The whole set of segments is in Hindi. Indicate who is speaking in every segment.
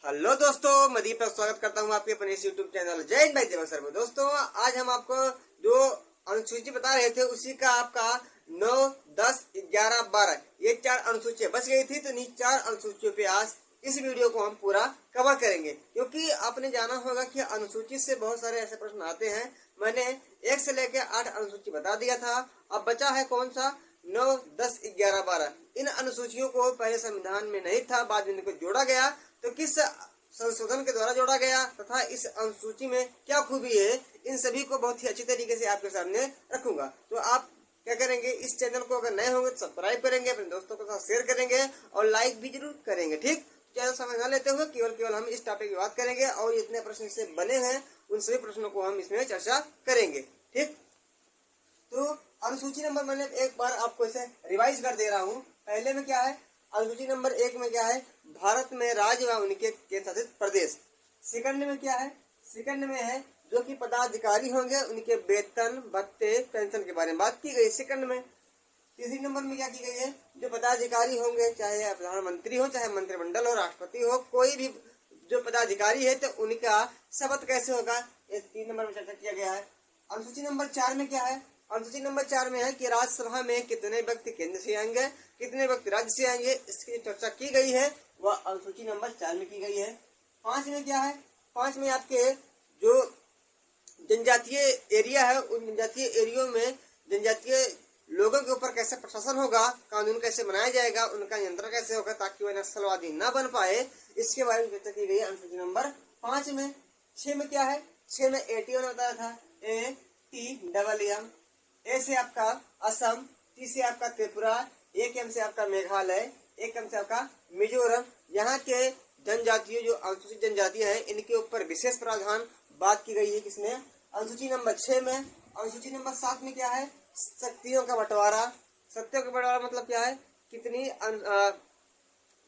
Speaker 1: हेलो दोस्तों, मैं दीपक स्वागत करता हूं आपके अपने इस यूट्यूब चैनल जय हिंद भाई देवा सर में। दोस्तों, आज हम आपको जो अनुसूची बता रहे थे उसी का आपका 9, 10, 11, 12 ये 4 अनुसूचियां बच गई थी। तो इन 4 अनुसूचियों पे आज इस वीडियो को हम पूरा कवर करेंगे, क्योंकि आपने जाना होगा कि अनुसूची से बहुत सारे ऐसे प्रश्न आते हैं। मैंने 1 से लेकर 8 अनुसूची बता दिया था। अब बचा है कौन सा? 9, 10, 11, 12। इन अनुसूचियों को पहले संविधान में नहीं था, बाद में इनको जोड़ा गया। तो किस संशोधन के द्वारा जोड़ा गया तथा इस अनुसूची में क्या खूबी है, इन सभी को बहुत ही अच्छी तरीके से आपके सामने रखूंगा। तो आप क्या करेंगे, इस चैनल को अगर नए होंगे तो सब्सक्राइब करेंगे, अपने दोस्तों के साथ शेयर करेंगे और लाइक भी जरूर करेंगे। ठीक, ज्यादा समय न लेते हुए केवल हम इस टॉपिक की बात करेंगे और जितने प्रश्न इससे बने हैं उन सभी प्रश्नों को हम इसमें चर्चा करेंगे। ठीक, तो अनुसूची नंबर मैंने एक बार आपको इसे रिवाइज कर दे रहा हूँ। पहले में क्या है, अनुसूची नंबर 1 में क्या है, भारत में राज्य व उनके केंद्र शासित प्रदेश। सेकंड में क्या है, सेकंड में है जो कि पदाधिकारी होंगे उनके वेतन भत्ते पेंशन के बारे में बात की गई सेकंड में। तीसरी नंबर में क्या की गई है, जो पदाधिकारी होंगे, चाहे प्रधानमंत्री हो, चाहे मंत्रिमंडल हो, राष्ट्रपति हो, कोई भी जो पदाधिकारी है तो उनका शपथ कैसे होगा, ये 3 नंबर में चर्चा किया गया है। अनुसूची नंबर 4 में क्या है, अनुसूची नंबर 4 में है कि राज्यसभा में कितने व्यक्ति केंद्र से आएंगे, कितने व्यक्ति राज्य से आएंगे, इसकी चर्चा की गई है, वह अनुसूची नंबर 4 में की गई है। 5 में क्या है, 5 में आपके जो जनजातीय एरिया है उन जनजातीय एरियो में जनजातीय लोगों के ऊपर कैसे प्रशासन होगा, कानून कैसे बनाया जाएगा, उनका नियंत्रण कैसे होगा ताकि वह नक्सलवादी न बन पाए, इसके बारे में चर्चा की गई है अनुसूची नंबर 5 में। 6 में क्या है, 6 में AT1 बताया था, ATMM। ए से आपका असम, टी से आपका त्रिपुरा, 1M से आपका मेघालय, 1M से आपका मिजोरम। यहाँ के जनजातियों जो अनुसूचित जनजातियां हैं इनके ऊपर विशेष प्रावधान बात की गई है किसमें, अनुसूची नंबर 6 में। अनुसूची नंबर 7 में क्या है, शक्तियों का बंटवारा। शक्तियों का बंटवारा मतलब क्या है,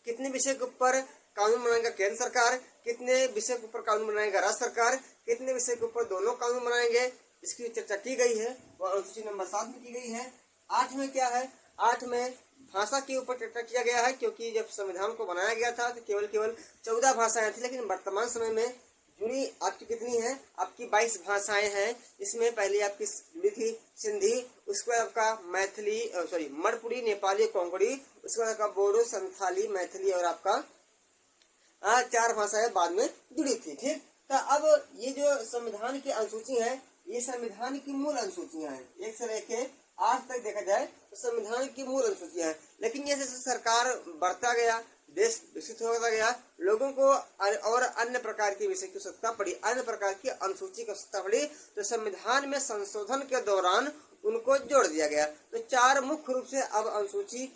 Speaker 1: कितने विषय के ऊपर कानून बनाएगा केंद्र सरकार, कितने विषय के ऊपर कानून बनाएगा राज्य सरकार, कितने विषय के ऊपर दोनों कानून बनाएंगे, इसकी चर्चा की गई है, वह अनुसूची नंबर 7 में की गई है। 8 में क्या है, 8 में भाषा के ऊपर चर्चा किया गया है, क्योंकि जब संविधान को बनाया गया था तो केवल 14 भाषाएं थी, लेकिन वर्तमान समय में जुड़ी आपकी कितनी है, आपकी 22 भाषाएं हैं। इसमें पहले आपकी जुड़ी थी सिंधी, उसके बाद आपका मैथिली मणिपुरी, नेपाली, कोंकणी, उसके बाद आपका बोडो, संथाली, मैथिली और आपका 4 भाषाएं बाद में जुड़ी थी। ठीक, तो अब ये जो संविधान की अनुसूची है ये संविधान की मूल अनुसूचियां हैं। 1 से लेके 8 तक देखा जाए तो संविधान की मूल अनुसूचियां हैं। लेकिन ये जैसे सरकार बढ़ता गया, देश विकसित होता गया, लोगों को और अन्य प्रकार के विषय की आवश्यकता पड़ी, अन्य प्रकार की अनुसूची की आवश्यकता पड़ी, तो संविधान में संशोधन के दौरान उनको जोड़ दिया गया। तो 4 मुख्य रूप से अब अनुसूची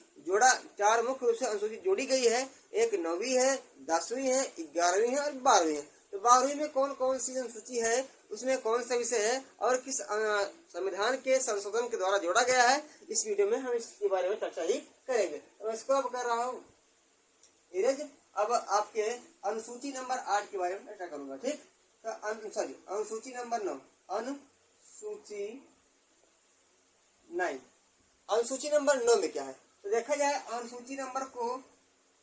Speaker 1: 4 मुख्य रूप से अनुसूची जोड़ी गई है। एक 9वीं है, 10वीं है, 11वीं है और 12वीं है। तो 12वीं में कौन कौन सी अनुसूची है, उसमें कौन सा विषय है और किस संविधान के संशोधन के द्वारा जोड़ा गया है, इस वीडियो में हम इसके बारे में चर्चा ही करेंगे। तो इसको अब कर रहा हूँ इरेज। अब आपके अनुसूची नंबर 8 के बारे में चर्चा करूंगा। ठीक, तो अनुसूची नंबर 9, अनुसूची 9, अनुसूची नंबर 9 में क्या है, तो देखा जाए अनुसूची नंबर को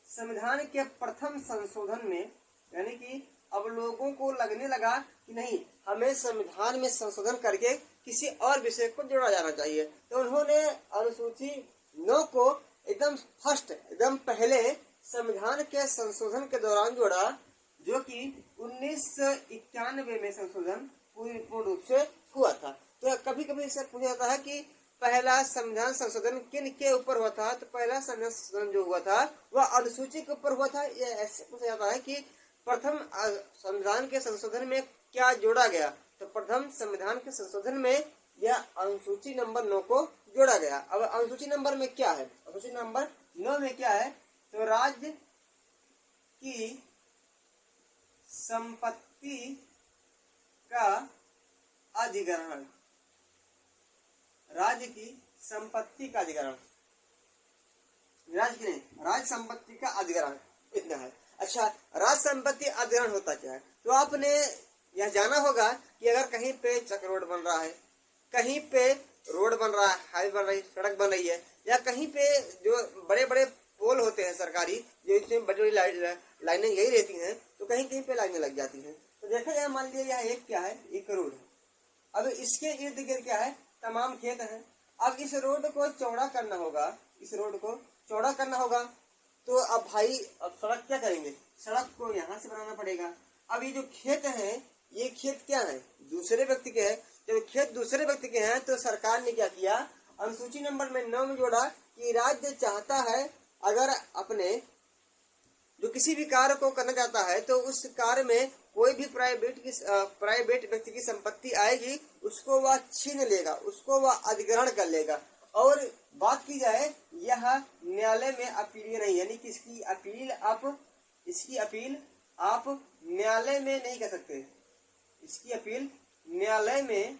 Speaker 1: संविधान के प्रथम संशोधन में, यानी कि अब लोगों को लगने लगा कि नहीं, हमें संविधान में संशोधन करके किसी और विषय को जोड़ा जाना चाहिए, तो उन्होंने अनुसूची 9 को एकदम पहले संविधान के संशोधन के दौरान जोड़ा, जो कि 1991 में संशोधन पूर्ण रूप से हुआ था। तो कभी कभी इससे पूछा जाता है कि पहला संविधान संशोधन किन के ऊपर हुआ था, तो पहला संविधान संशोधन जो हुआ था वह अनुसूची के ऊपर हुआ था। यह ऐसे पूछा जाता है कि प्रथम संविधान के संशोधन में क्या जोड़ा गया, तो प्रथम संविधान के संशोधन में यह अनुसूची नंबर 9 को जोड़ा गया। अब अनुसूची नंबर में क्या है, अनुसूची नंबर 9 में क्या है, तो राज्य की संपत्ति का अधिग्रहण, राज्य की संपत्ति का अधिग्रहण, राज्य की नहीं, राज्य संपत्ति का अधिग्रहण, इतना है। अच्छा, राज्य संपत्ति अधिग्रहण होता क्या है, तो आपने यह जाना होगा कि अगर कहीं पे चक रोड बन रहा है, कहीं पे रोड बन रहा है, हाईवे बन रही, सड़क बन रही है, या कहीं पे जो बड़े बड़े पोल होते होते हैं सरकारी, जो इसमें बड़ी बड़ी लाइनें यही रहती हैं, तो कहीं कहीं पे लाइनें लग जाती हैं। तो देखा जाए, मान लीजिए यह एक क्या है, 1 करोड़ है। अब इसके इर्द गिर्द क्या है, तमाम खेत हैं। अब इस रोड को चौड़ा करना होगा, इस रोड को चौड़ा करना होगा, तो अब भाई अब सड़क क्या करेंगे, सड़क को यहाँ से बनाना पड़ेगा। अब ये जो खेत हैं, ये खेत क्या है, दूसरे व्यक्ति के हैं। जब खेत दूसरे व्यक्ति के हैं, तो सरकार ने क्या किया, अनुसूची नंबर में 9 में जोड़ा कि राज्य चाहता है अगर अपने जो किसी भी कार्य को करना चाहता है, तो उस कार्य में कोई भी प्राइवेट व्यक्ति की संपत्ति आएगी, उसको वह छीन लेगा, उसको वह अधिग्रहण कर लेगा। और बात की जाए, यह न्यायालय में अपील नहीं, यानी कि इसकी अपील आप न्यायालय में नहीं कर सकते। इसकी अपील न्यायालय में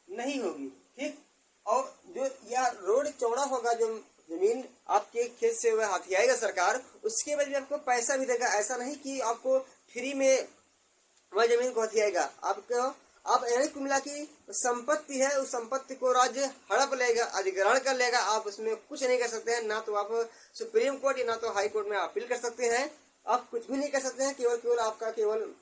Speaker 1: नहीं होगी, ठीक। और जो यह रोड चौड़ा होगा, जो जमीन आपके खेत से वह हथियाएगा सरकार, उसके बाद भी आपको पैसा भी देगा। ऐसा नहीं कि आपको फ्री में वह जमीन को हथियाएगा। आप यानी कुल मिला की संपत्ति है, उस संपत्ति को राज्य हड़प लेगा, अधिग्रहण कर लेगा। आप उसमें कुछ नहीं कर सकते हैं, ना तो आप सुप्रीम कोर्ट या ना तो हाई कोर्ट में अपील कर सकते हैं। आप कुछ भी नहीं कर सकते हैं, केवल आपका केवल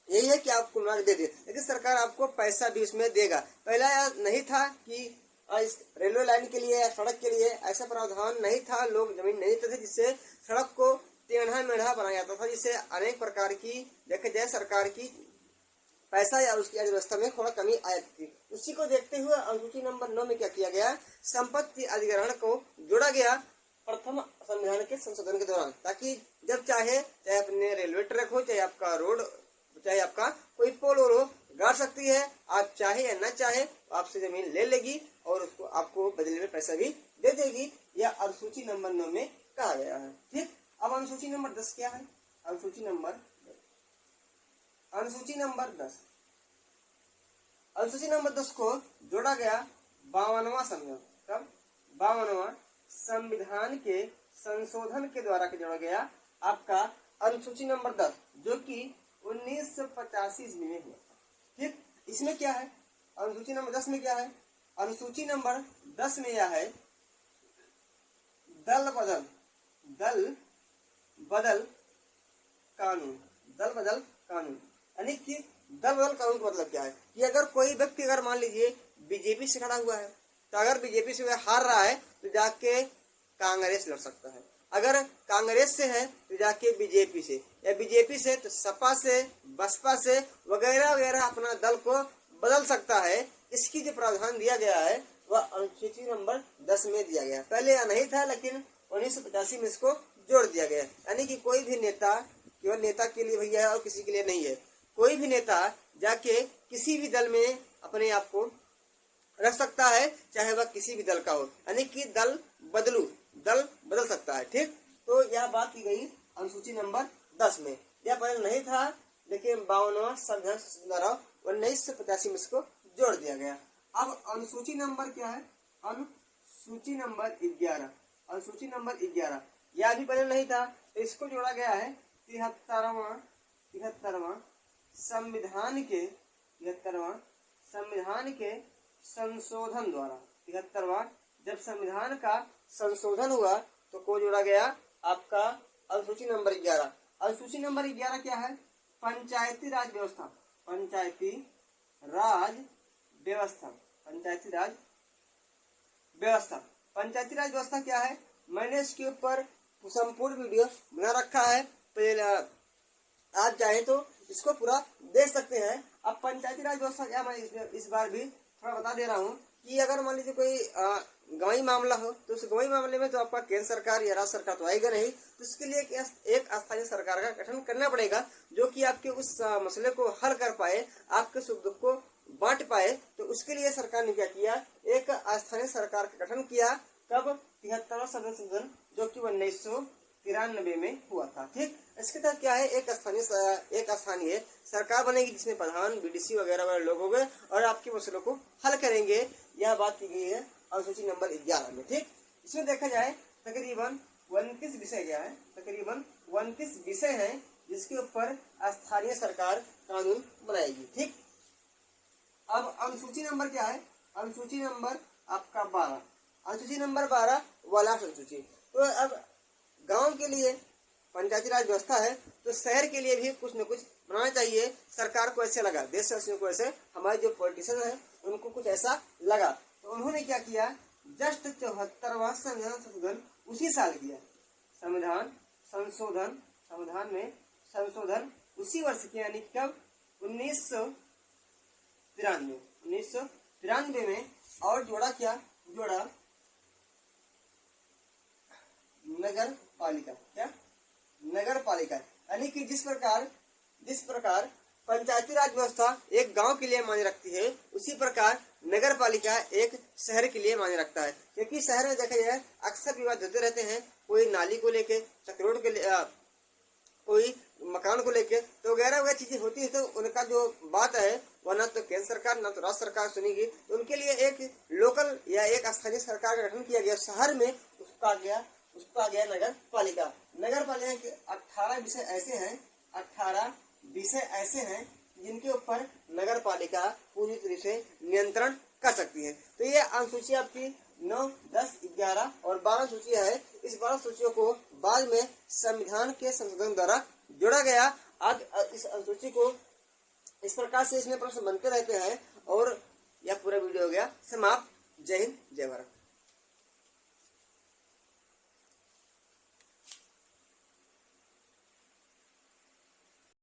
Speaker 1: यही है कि आप कुल दे दे, लेकिन सरकार आपको पैसा भी उसमें देगा। पहला नहीं था कि इस रेलवे लाइन के लिए या सड़क के लिए ऐसा प्रावधान नहीं था, लोग जमीन नहीं देते थे, जिससे सड़क को टेढ़ा मेढ़ा बनाया जाता था, जिससे अनेक प्रकार की देखा जाए सरकार की पैसा या उसकी अर्थव्यवस्था में थोड़ा कमी आई थी। उसी को देखते हुए अनुसूची नंबर 9 में क्या किया गया, संपत्ति अधिग्रहण को जोड़ा गया प्रथम संविधान के संशोधन के दौरान, ताकि जब चाहे अपने रेलवे ट्रैक हो, चाहे आपका रोड, चाहे आपका कोई पोल हो, गाड़ सकती है। आप चाहे या न चाहे आपसे जमीन ले लेगी और उसको आपको बदले में पैसा भी दे देगी। यह अनुसूची नंबर 9 में कहा गया है, ठीक। अब अनुसूची नंबर 10 क्या है, अनुसूची नंबर 10 को जोड़ा गया 52वां संविधान, कब 52वां संविधान के संशोधन के द्वारा जोड़ा गया आपका अनुसूची नंबर 10, जो कि 1985 ईस्वी में हुआ, ठीक। इसमें क्या है, अनुसूची नंबर 10 में क्या है, अनुसूची नंबर 10 में यह है दल बदल कानून। यानी कि दल बदल कानून का मतलब क्या है कि अगर कोई व्यक्ति, अगर मान लीजिए बीजेपी से खड़ा हुआ है, तो अगर बीजेपी से वह हार रहा है तो जाके कांग्रेस लड़ सकता है। अगर कांग्रेस से है तो जाके बीजेपी से, या बीजेपी से तो सपा से, बसपा से वगैरह वगैरह अपना दल को बदल सकता है। इसकी जो प्रावधान दिया गया है वह अनुसूची नंबर 10 में दिया गया। पहले यह नहीं था, लेकिन 1985 में इसको जोड़ दिया गया। यानी कि कोई भी नेता केवल नेता के लिए भैया है और किसी के लिए नहीं है। कोई भी नेता जाके किसी भी दल में अपने आप को रख सकता है, चाहे वह किसी भी दल का हो। यानी कि दल बदल सकता है, ठीक। तो यह बात की गई अनुसूची नंबर 10 में। यह पहले नहीं था, लेकिन 52वां संविधान द्वारा 1985 में इसको जोड़ दिया गया। अब अनुसूची नंबर क्या है, अनुसूची नंबर 11, यह भी पहले नहीं था, तो इसको जोड़ा गया है 73वां संविधान के संशोधन द्वारा। 73वां जब संविधान का संशोधन हुआ तो को जोड़ा गया आपका अनुसूची नंबर 11। अनुसूची नंबर 11 क्या है, पंचायती राज व्यवस्था क्या है, मैंने इसके ऊपर संपूर्ण वीडियो बना रखा है, तो आप चाहे तो इसको पूरा देख सकते हैं। अब पंचायती राज व्यवस्था क्या, मैं इस बार भी थोड़ा बता दे रहा हूँ कि अगर मान लीजिए कोई गवाही मामला हो, तो उस गवाही मामले में तो आपका केंद्र सरकार या राज्य सरकार तो आएगा नहीं, तो इसके लिए एक स्थानीय सरकार का गठन करना पड़ेगा, जो कि आपके उस मसले को हल कर पाए, आपके सुख दुख को बांट पाए। तो उसके लिए सरकार ने क्या किया, एक स्थानीय सरकार का गठन किया। कब, 73वां संशोधन, जो कि 1993 में हुआ था, ठीक। इसके तहत क्या है, एक स्थानीय सरकार बनेगी, जिसमें प्रधान, बीडीसी वगैरह लोग होंगे और आपके मसलों को हल करेंगे। यह बात की गई है अनुसूची नंबर 11 में, ठीक। इसमें देखा जाए तकरीबन 29 विषय क्या है, तकरीबन 29 विषय हैं जिसके ऊपर स्थानीय सरकार कानून बनाएगी, ठीक। अब अनुसूची नंबर क्या है, अनुसूची नंबर आपका 12। अनुसूची नंबर 12 वह लास्ट अनुसूची। तो अब गांव के लिए पंचायती राज व्यवस्था है, तो शहर के लिए भी कुछ न कुछ बनाना चाहिए। सरकार को ऐसे लगा, देशवासियों को ऐसे, हमारे जो पॉलिटिशियन है उनको कुछ ऐसा लगा, तो उन्होंने क्या किया, जस्ट 74वां संविधान संशोधन उसी साल किया। संविधान में संशोधन उसी वर्ष किया, यानी कब, 1993 में। और जोड़ा क्या, जोड़ा नगर पालिका। क्या, नगर पालिका, यानी कि जिस प्रकार पंचायती राज व्यवस्था एक गांव के लिए मायने रखती है, उसी प्रकार नगर पालिका एक शहर के लिए मायने रखता है। क्योंकि शहर में देखा जाए अक्सर विवाद होते रहते हैं, कोई नाली को लेके, चक्रोड के लिए, कोई मकान को लेके, तो वगैरह चीजें होती है। तो उनका जो बात है वह ना तो केंद्र सरकार ना तो राज्य सरकार सुनेगी, तो उनके लिए एक लोकल या एक स्थानीय सरकार का गठन किया गया शहर में, उसका आ गया नगर पालिका। नगर पालिका के 18 विषय ऐसे हैं जिनके ऊपर नगर पालिका पूरी तरह से नियंत्रण कर सकती है। तो ये अनुसूची आपकी 9, 10, 11 और 12 सूचियां है। इस 12 सूचियों को बाद में संविधान के संशोधन द्वारा जोड़ा गया। आज इस अनुसूची को इस प्रकार से इसमें प्रश्न बनते रहते हैं। और यह पूरा वीडियो हो गया समाप्त। जय हिंद, जय भारत।